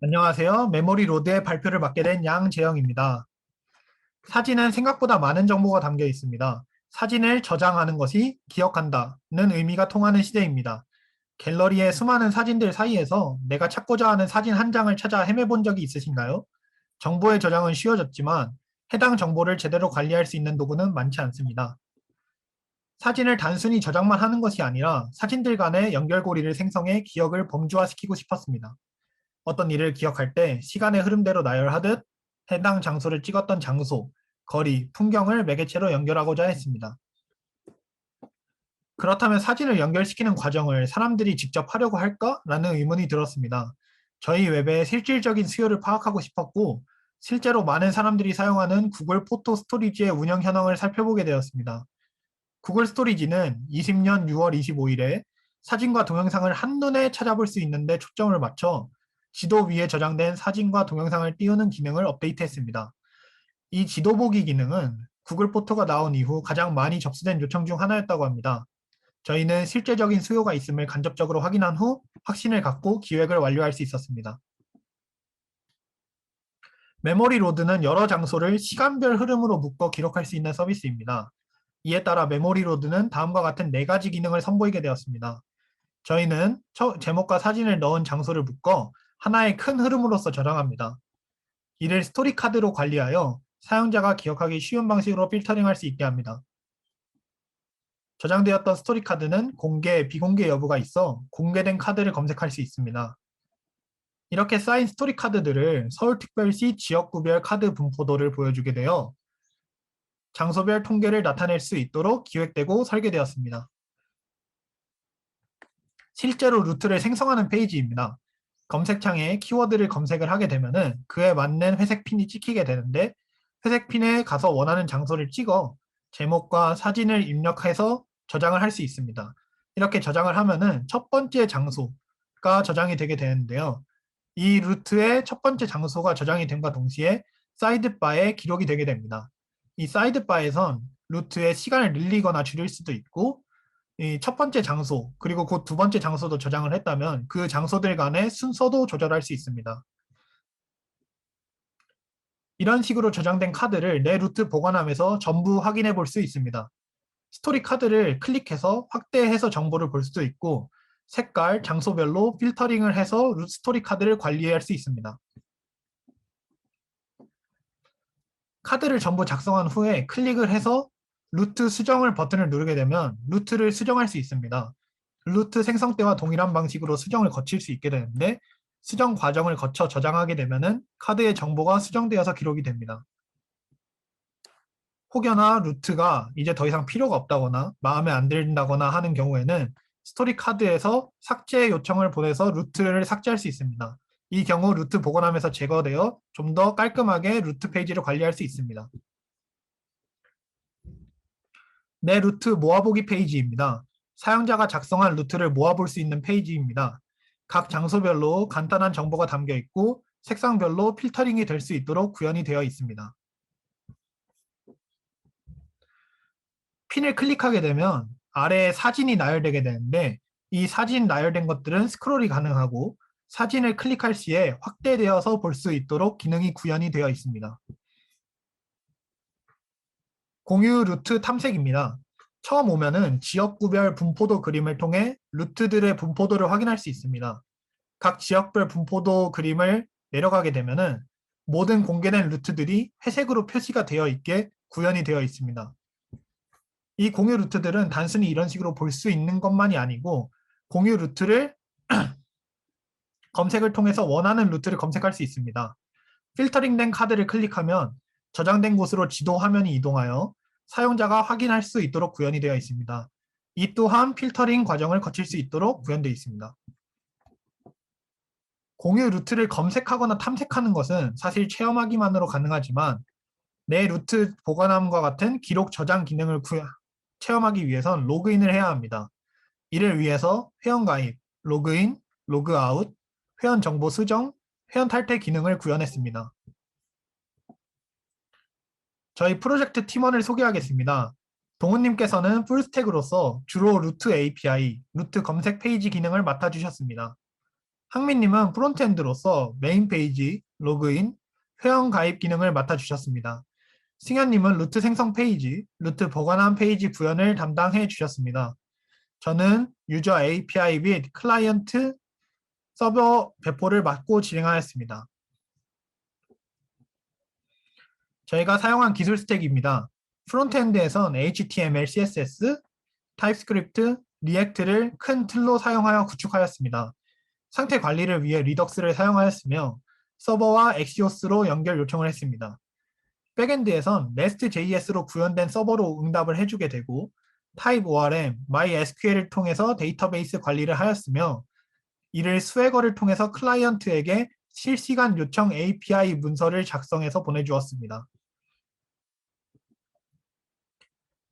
안녕하세요. 메모리 로드의 발표를 맡게 된 양재영입니다. 사진은 생각보다 많은 정보가 담겨 있습니다. 사진을 저장하는 것이 기억한다는 의미가 통하는 시대입니다. 갤러리의 수많은 사진들 사이에서 내가 찾고자 하는 사진 한 장을 찾아 헤매본 적이 있으신가요? 정보의 저장은 쉬워졌지만 해당 정보를 제대로 관리할 수 있는 도구는 많지 않습니다. 사진을 단순히 저장만 하는 것이 아니라 사진들 간의 연결고리를 생성해 기억을 범주화시키고 싶었습니다. 어떤 일을 기억할 때 시간의 흐름대로 나열하듯 해당 장소를 찍었던 장소, 거리, 풍경을 매개체로 연결하고자 했습니다. 그렇다면 사진을 연결시키는 과정을 사람들이 직접 하려고 할까라는 의문이 들었습니다. 저희 웹의 실질적인 수요를 파악하고 싶었고, 실제로 많은 사람들이 사용하는 구글 포토 스토리지의 운영 현황을 살펴보게 되었습니다. 구글 스토리지는 20년 6월 25일에 사진과 동영상을 한눈에 찾아볼 수 있는데 초점을 맞춰 지도 위에 저장된 사진과 동영상을 띄우는 기능을 업데이트했습니다. 이 지도 보기 기능은 구글 포토가 나온 이후 가장 많이 접수된 요청 중 하나였다고 합니다. 저희는 실제적인 수요가 있음을 간접적으로 확인한 후 확신을 갖고 기획을 완료할 수 있었습니다. 메모리 로드는 여러 장소를 시간별 흐름으로 묶어 기록할 수 있는 서비스입니다. 이에 따라 메모리 로드는 다음과 같은 4가지 기능을 선보이게 되었습니다. 저희는 제목과 사진을 넣은 장소를 묶어 하나의 큰 흐름으로서 저장합니다. 이를 스토리 카드로 관리하여 사용자가 기억하기 쉬운 방식으로 필터링할 수 있게 합니다. 저장되었던 스토리 카드는 공개, 비공개 여부가 있어 공개된 카드를 검색할 수 있습니다. 이렇게 쌓인 스토리 카드들을 서울특별시 지역구별 카드 분포도를 보여주게 되어 장소별 통계를 나타낼 수 있도록 기획되고 설계되었습니다. 실제로 루트를 생성하는 페이지입니다. 검색창에 키워드를 검색을 하게 되면 그에 맞는 회색 핀이 찍히게 되는데 회색 핀에 가서 원하는 장소를 찍어 제목과 사진을 입력해서 저장을 할 수 있습니다. 이렇게 저장을 하면은 첫 번째 장소가 저장이 되게 되는데요. 이 루트의 첫 번째 장소가 저장이 됨과 동시에 사이드바에 기록이 되게 됩니다. 이 사이드바에선 루트의 시간을 늘리거나 줄일 수도 있고 이 첫 번째 장소 그리고 곧 두 번째 장소도 저장을 했다면 그 장소들 간의 순서도 조절할 수 있습니다. 이런 식으로 저장된 카드를 내 루트 보관함에서 전부 확인해 볼 수 있습니다. 스토리 카드를 클릭해서 확대해서 정보를 볼 수도 있고 색깔, 장소별로 필터링을 해서 스토리 카드를 관리할 수 있습니다. 카드를 전부 작성한 후에 클릭을 해서 루트 수정을 버튼을 누르게 되면 루트를 수정할 수 있습니다. 루트 생성 때와 동일한 방식으로 수정을 거칠 수 있게 되는데 수정 과정을 거쳐 저장하게 되면 카드의 정보가 수정되어서 기록이 됩니다. 혹여나 루트가 이제 더 이상 필요가 없다거나 마음에 안 든다거나 하는 경우에는 스토리 카드에서 삭제 요청을 보내서 루트를 삭제할 수 있습니다. 이 경우 루트 복원함에서 제거되어 좀 더 깔끔하게 루트 페이지를 관리할 수 있습니다. 내 루트 모아보기 페이지입니다. 사용자가 작성한 루트를 모아볼 수 있는 페이지입니다. 각 장소별로 간단한 정보가 담겨 있고 색상별로 필터링이 될 수 있도록 구현이 되어 있습니다. 핀을 클릭하게 되면 아래에 사진이 나열되게 되는데 이 사진 나열된 것들은 스크롤이 가능하고 사진을 클릭할 시에 확대되어서 볼 수 있도록 기능이 구현이 되어 있습니다. 공유 루트 탐색입니다. 처음 오면은 지역구별 분포도 그림을 통해 루트들의 분포도를 확인할 수 있습니다. 각 지역별 분포도 그림을 내려가게 되면은 모든 공개된 루트들이 회색으로 표시가 되어 있게 구현이 되어 있습니다. 이 공유 루트들은 단순히 이런 식으로 볼 수 있는 것만이 아니고 공유 루트를 검색을 통해서 원하는 루트를 검색할 수 있습니다. 필터링된 카드를 클릭하면 저장된 곳으로 지도 화면이 이동하여 사용자가 확인할 수 있도록 구현이 되어 있습니다. 이 또한 필터링 과정을 거칠 수 있도록 구현되어 있습니다. 공유 루트를 검색하거나 탐색하는 것은 사실 체험하기만으로 가능하지만 내 루트 보관함과 같은 기록 저장 기능을 체험하기 위해선 로그인을 해야 합니다. 이를 위해서 회원가입, 로그인, 로그아웃, 회원 정보 수정, 회원 탈퇴 기능을 구현했습니다. 저희 프로젝트 팀원을 소개하겠습니다. 동훈님께서는 풀스택으로서 주로 루트 API, 루트 검색 페이지 기능을 맡아주셨습니다. 항민님은 프론트엔드로서 메인 페이지, 로그인, 회원 가입 기능을 맡아주셨습니다. 승현님은 루트 생성 페이지, 루트 보관한 페이지 구현을 담당해 주셨습니다. 저는 유저 API 및 클라이언트 서버 배포를 맡고 진행하였습니다. 저희가 사용한 기술 스택입니다. 프론트엔드에선 HTML, CSS, 타입스크립트, 리액트를 큰 틀로 사용하여 구축하였습니다. 상태 관리를 위해 리덕스를 사용하였으며 서버와 엑시오스로 연결 요청을 했습니다. 백엔드에선 REST.js로 구현된 서버로 응답을 해주게 되고 타입 ORM, MySQL을 통해서 데이터베이스 관리를 하였으며 이를 스웨거를 통해서 클라이언트에게 실시간 요청 API 문서를 작성해서 보내주었습니다.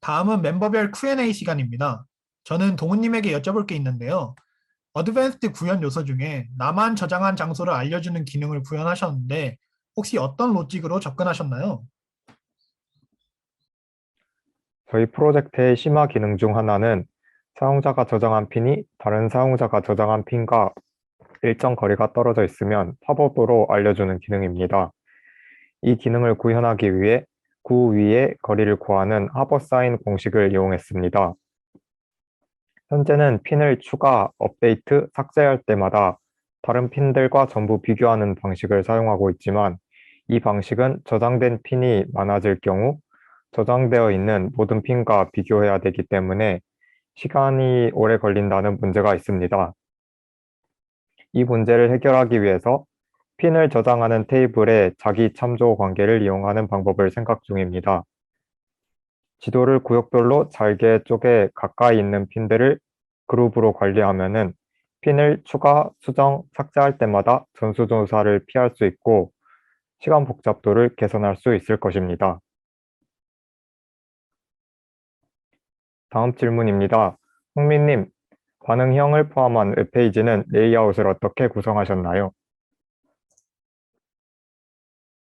다음은 멤버별 Q&A 시간입니다. 저는 동훈님에게 여쭤볼 게 있는데요. 어드밴스드 구현 요소 중에 나만 저장한 장소를 알려주는 기능을 구현하셨는데 혹시 어떤 로직으로 접근하셨나요? 저희 프로젝트의 심화 기능 중 하나는 사용자가 저장한 핀이 다른 사용자가 저장한 핀과 일정 거리가 떨어져 있으면 팝업으로 알려주는 기능입니다. 이 기능을 구현하기 위해 구 위의 거리를 구하는 하버사인 공식을 이용했습니다. 현재는 핀을 추가, 업데이트, 삭제할 때마다 다른 핀들과 전부 비교하는 방식을 사용하고 있지만 이 방식은 저장된 핀이 많아질 경우 저장되어 있는 모든 핀과 비교해야 되기 때문에 시간이 오래 걸린다는 문제가 있습니다. 이 문제를 해결하기 위해서 핀을 저장하는 테이블의 자기 참조 관계를 이용하는 방법을 생각 중입니다. 지도를 구역별로 잘게 쪼개 가까이 있는 핀들을 그룹으로 관리하면은 핀을 추가, 수정, 삭제할 때마다 전수조사를 피할 수 있고 시간 복잡도를 개선할 수 있을 것입니다. 다음 질문입니다. 홍민님, 반응형을 포함한 웹페이지는 레이아웃을 어떻게 구성하셨나요?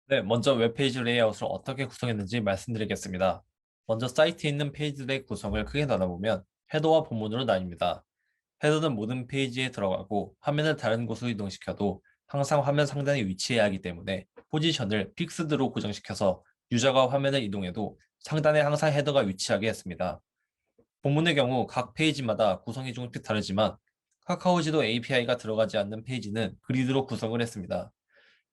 네, 먼저 웹페이지 레이아웃을 어떻게 구성했는지 말씀드리겠습니다. 먼저 사이트에 있는 페이지들의 구성을 크게 나눠보면 헤더와 본문으로 나뉩니다. 헤더는 모든 페이지에 들어가고 화면을 다른 곳으로 이동시켜도 항상 화면 상단에 위치해야 하기 때문에 포지션을 픽스드로 고정시켜서 유저가 화면을 이동해도 상단에 항상 헤더가 위치하게 했습니다. 본문의 경우 각 페이지마다 구성이 조금씩 다르지만 카카오지도 API가 들어가지 않는 페이지는 그리드로 구성을 했습니다.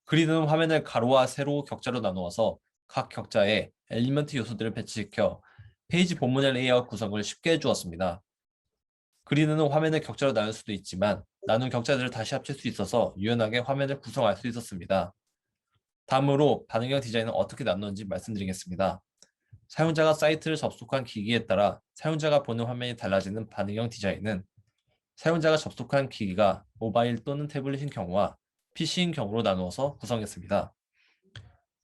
그리드는 화면을 가로와 세로 격자로 나누어서 각 격자에 엘리먼트 요소들을 배치시켜 페이지 본문의 레이아웃 구성을 쉽게 해주었습니다. 그리드는 화면을 격자로 나눌 수도 있지만 나눈 격자들을 다시 합칠 수 있어서 유연하게 화면을 구성할 수 있었습니다. 다음으로 반응형 디자인은 어떻게 나누는지 말씀드리겠습니다. 사용자가 사이트를 접속한 기기에 따라 사용자가 보는 화면이 달라지는 반응형 디자인은 사용자가 접속한 기기가 모바일 또는 태블릿인 경우와 PC인 경우로 나누어서 구성했습니다.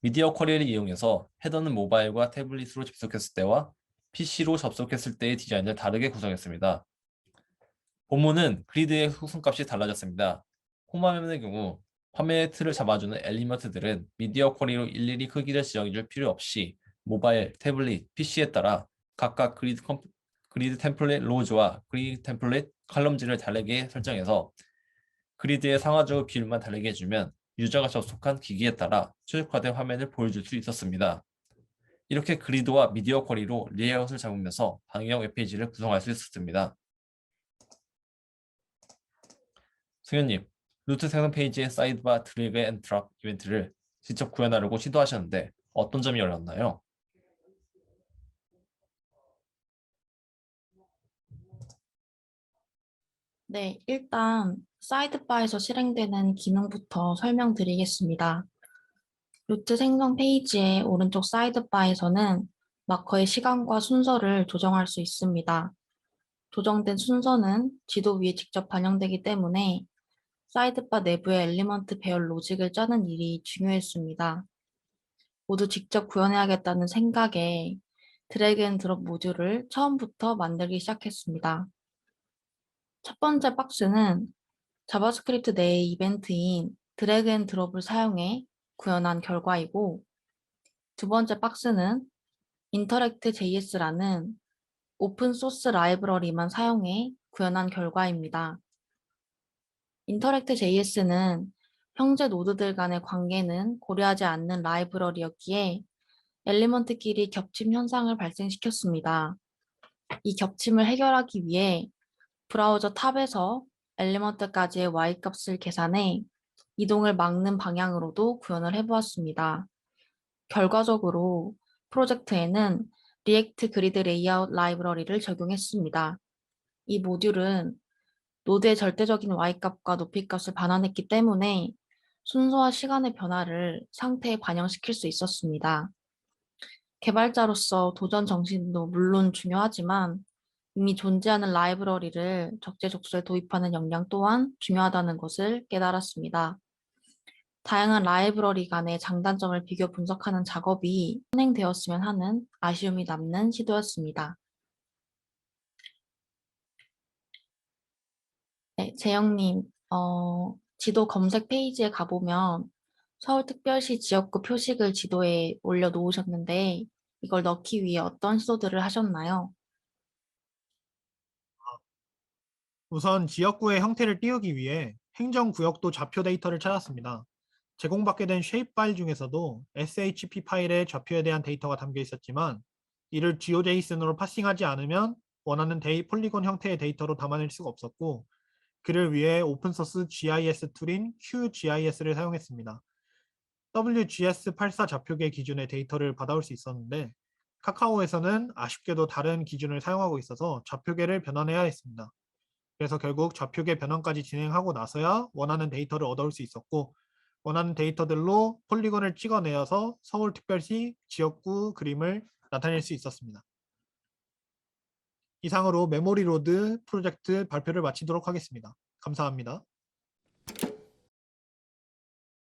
미디어 쿼리를 이용해서 헤더는 모바일과 태블릿으로 접속했을 때와 PC로 접속했을 때의 디자인을 다르게 구성했습니다. 본문은 그리드의 속성값이 달라졌습니다. 홈화면의 경우 화면의 틀을 잡아주는 엘리먼트들은 미디어 쿼리로 일일이 크기를 지정해줄 필요 없이 모바일, 태블릿, PC에 따라 각각 그리드 템플릿 로즈와 그리드 템플릿 칼럼지를 다르게 설정해서 그리드의 상하좌우 비율만 다르게 해주면 유저가 접속한 기기에 따라 최적화된 화면을 보여줄 수 있었습니다. 이렇게 그리드와 미디어 쿼리로 레이아웃을 잡으면서 방향 웹페이지를 구성할 수 있었습니다. 승현님, 루트 생성 페이지의 사이드바 드래그 앤 드랍 이벤트를 직접 구현하려고 시도하셨는데 어떤 점이 어려웠나요? 네, 일단 사이드바에서 실행되는 기능부터 설명드리겠습니다. 루트 생성 페이지의 오른쪽 사이드바에서는 마커의 시간과 순서를 조정할 수 있습니다. 조정된 순서는 지도 위에 직접 반영되기 때문에 사이드바 내부의 엘리먼트 배열 로직을 짜는 일이 중요했습니다. 모두 직접 구현해야겠다는 생각에 드래그 앤 드롭 모듈을 처음부터 만들기 시작했습니다. 첫 번째 박스는 자바스크립트 내의 이벤트인 드래그 앤 드롭을 사용해 구현한 결과이고, 두 번째 박스는 인터랙트 JS라는 오픈 소스 라이브러리만 사용해 구현한 결과입니다. 인터랙트 JS는 형제 노드들 간의 관계는 고려하지 않는 라이브러리였기에 엘리먼트끼리 겹침 현상을 발생시켰습니다. 이 겹침을 해결하기 위해 브라우저 탑에서 엘리먼트까지의 y-값을 계산해 이동을 막는 방향으로도 구현을 해보았습니다. 결과적으로 프로젝트에는 리액트 그리드 레이아웃 라이브러리를 적용했습니다. 이 모듈은 노드의 절대적인 y-값과 높이값을 반환했기 때문에 순서와 시간의 변화를 상태에 반영시킬 수 있었습니다. 개발자로서 도전 정신도 물론 중요하지만 이미 존재하는 라이브러리를 적재적소에 도입하는 역량 또한 중요하다는 것을 깨달았습니다. 다양한 라이브러리 간의 장단점을 비교 분석하는 작업이 진행되었으면 하는 아쉬움이 남는 시도였습니다. 네, 재영님, 지도 검색 페이지에 가보면 서울특별시 지역구 표식을 지도에 올려놓으셨는데 이걸 넣기 위해 어떤 시도들을 하셨나요? 우선 지역구의 형태를 띄우기 위해 행정구역도 좌표 데이터를 찾았습니다. 제공받게 된 쉐입 파일 중에서도 SHP 파일의 좌표에 대한 데이터가 담겨 있었지만 이를 GeoJSON으로 파싱하지 않으면 원하는 폴리곤 형태의 데이터로 담아낼 수가 없었고 그를 위해 오픈소스 GIS 툴인 QGIS를 사용했습니다. WGS84 좌표계 기준의 데이터를 받아올 수 있었는데 카카오에서는 아쉽게도 다른 기준을 사용하고 있어서 좌표계를 변환해야 했습니다. 그래서 결국 좌표계 변환까지 진행하고 나서야 원하는 데이터를 얻어올 수 있었고 원하는 데이터들로 폴리곤을 찍어내어서 서울특별시 지역구 그림을 나타낼 수 있었습니다. 이상으로 메모리 로드 프로젝트 발표를 마치도록 하겠습니다. 감사합니다.